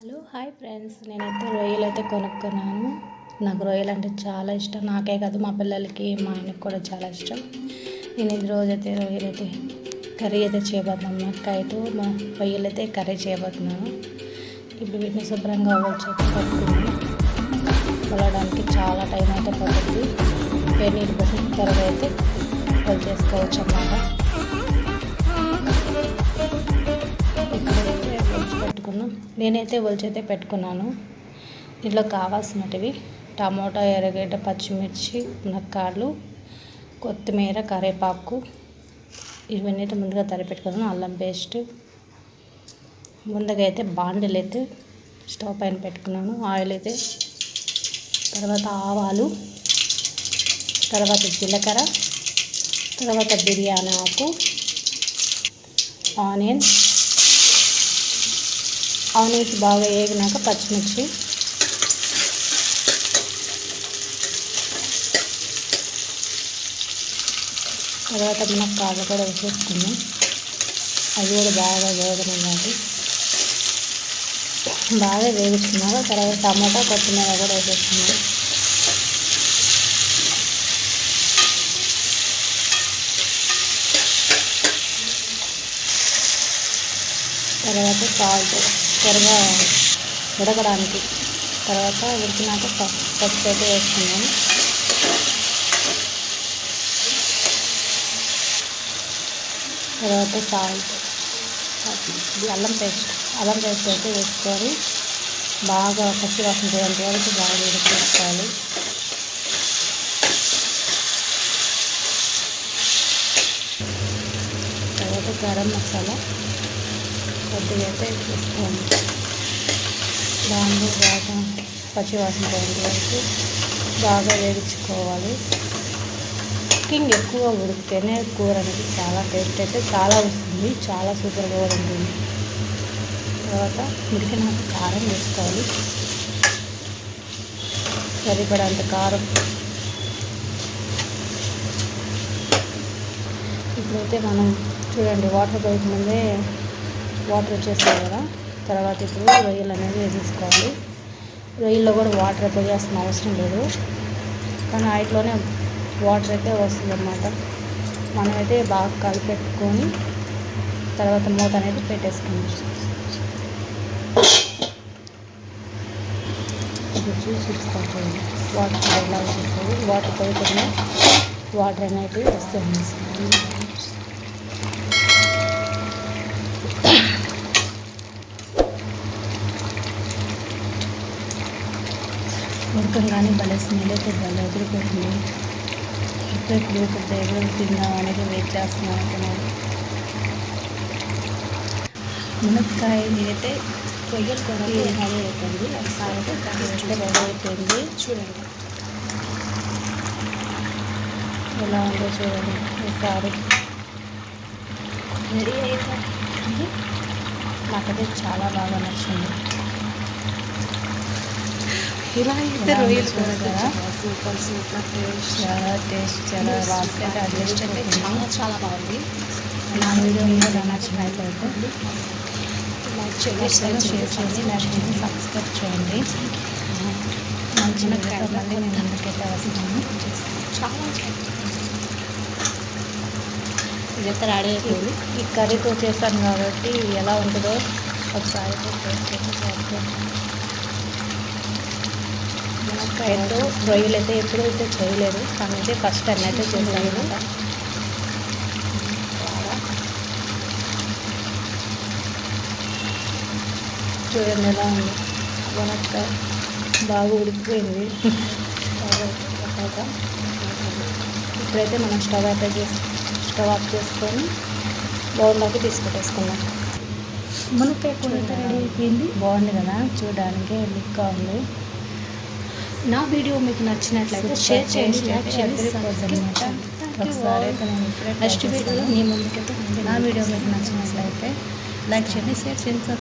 Hello hi friends, నేనైతే రొయ్యలు అయితే కొనుక్కున్నాను. నాకు రొయ్యలు అంటే చాలా ఇష్టం. నాకే కాదు, మా పిల్లలకి మా ఆయనకు కూడా చాలా ఇష్టం. నేను ఈ రోజైతే రొయ్యలు అయితే కర్రీ అయితే చేయబోతున్నాను. మునక్కాయతో రొయ్యలు అయితే కర్రీ చేయబోతున్నాను. ఇప్పుడు వీటిని శుభ్రంగా చేతి పట్టుకుని పొలడానికి చాలా టైం అయితే పడుతుంది. నీళ్ళు పెట్టి త్వరగా అయితే చేసుకోవచ్చు అన్నమాట. నేనైతే ఒలిచైతే పెట్టుకున్నాను. దీంట్లో కావాల్సినవి టమోటా, ఎర్రగడ్డ, పచ్చిమిర్చి, మునక్కాడలు, కొత్తిమీర, కరివేపాకు ఇవన్నీ అయితే ముందుగా తరిపెట్టుకున్నాను. అల్లం పేస్ట్. ముందుగా అయితే బాండిల్ అయితే స్టవ్ పైన పెట్టుకున్నాను. ఆయిల్ అయితే, తర్వాత ఆవాలు, తర్వాత జీలకర్ర, తర్వాత బిర్యానీ ఆకు, ఆనియన్స్ బాగా వేగినాక పచ్చిమిర్చి, తర్వాత మునక్కాడలు కూడా వేసేసుకున్నాం. అవి కూడా బాగా వేగనివ్వాలి. బాగా వేగించుకున్నాక తర్వాత టమాటా, కొత్తిమీర కూడా వేసేసుకున్నాం. తర్వాత సాల్ట్ త్వరగా ఉడకడానికి. తర్వాత ఉడికినాక పసుపు అయితే వేసుకున్నాను. తర్వాత సాల్ట్, అల్లం పేస్ట్ అయితే వేసుకొని బాగా పచ్చి వాసన పోయేంత వరకు బాగా ఉడికించుకోవాలి. తర్వాత గరం మసాలా కొద్దిగా అయితే వేసుకోండి. దాన్ని బాగా పచ్చివాసన పోయేంత వరకు బాగా వేయించుకోవాలి. కుకింగ్ ఎక్కువ ఉడికితేనే కూర అనేది చాలా టేస్ట్ అయితే చాలా వస్తుంది, చాలా సూపర్గా కూడా ఉంటుంది. తర్వాత ఉడికినాక కారం వేసుకోవాలి. సరిపడంత కారం. ఇప్పుడైతే మనం చూడండి, వాటర్ పోయక ముందే వాటర్ వచ్చేస్తాయి కదా. తర్వాత ఇప్పుడు రొయ్యలు అనేది వేసేసుకోవాలి. రొయ్యల్లో కూడా వాటర్ పోయాల్సిన అవసరం లేదు, కానీ వాటిలోనే వాటర్ అయితే వస్తుంది అన్నమాట. మనమైతే బాగా కలిపెట్టుకొని తర్వాత మూత అనేది పెట్టేసుకుందాం. ఇప్పుడు చూసి చూసుకోండి వాటర్ ఎలా వచ్చేస్తుంది. వాటర్ పోయకుండా వాటర్ అనేది వస్తుంది. ఉడకంగానే భలే స్మెల్ అయితే భలే ఎగిరిపోతుంది. ఇప్పుడు ఎగురు తిందాం అనేది వెయిట్ చేస్తున్నాను అనుకున్నాను. మునక్కాయ నేనైతే రొయ్యలు కూడా రెడీ అయిపోయింది. ఒకసారి అయితే రెడీ అయిపోయింది. చూడండి ఎలా ఉందో చూడండి. ఒకసారి రెడీ అయిపోయింది. నాకైతే చాలా బాగా నచ్చింది. ఇలా అయితే రొయ్యలు కూడా సూపర్ టేస్ట్ చాలా వాసన టేస్ట్ అయితే చాలా బాగుంది. నా వీడియో మీద నచ్చినట్లయితే లైక్ చేయండి, షేర్ చేయండి, సబ్స్క్రైబ్ చేయండి. మంచి మళ్ళీ నేను ముందుకైతే వస్తున్నాను. చాలా ఇదైతే రెడీ అయిపోయింది. ఈ కర్రీతో చేశాను కాబట్టి ఎలా ఉంటుందో ఒకసారి మునక్కాయతో రొయ్యలు అయితే ఎప్పుడైతే చేయలేదు, కానీ అయితే ఫస్ట్ టైం అయితే చేశాను. చూడండి ఎలా ఉంది. మునక్కాయ బాగా ఉడికిపోయింది. ఇప్పుడైతే మనం స్టవ్ ఆఫ్ చేసుకొని బౌల్లోకి తీసుకొట్టేసుకున్నాం. మునక్కాయ కూర అయితే రెడీ అయిపోయింది. బాగుంది కదా, చూడడానికి లుక్గా ఉంది. నా వీడియో మీకు నచ్చినట్లయితే షేర్ చేయండి, లైక్ చేయండి. ఒకసారి అయితే నేను నెక్స్ట్ వీడియోలో మీ ముందుకైతే నా వీడియో మీకు నచ్చినట్లయితే లైక్ చేయండి, షేర్ చేయండి.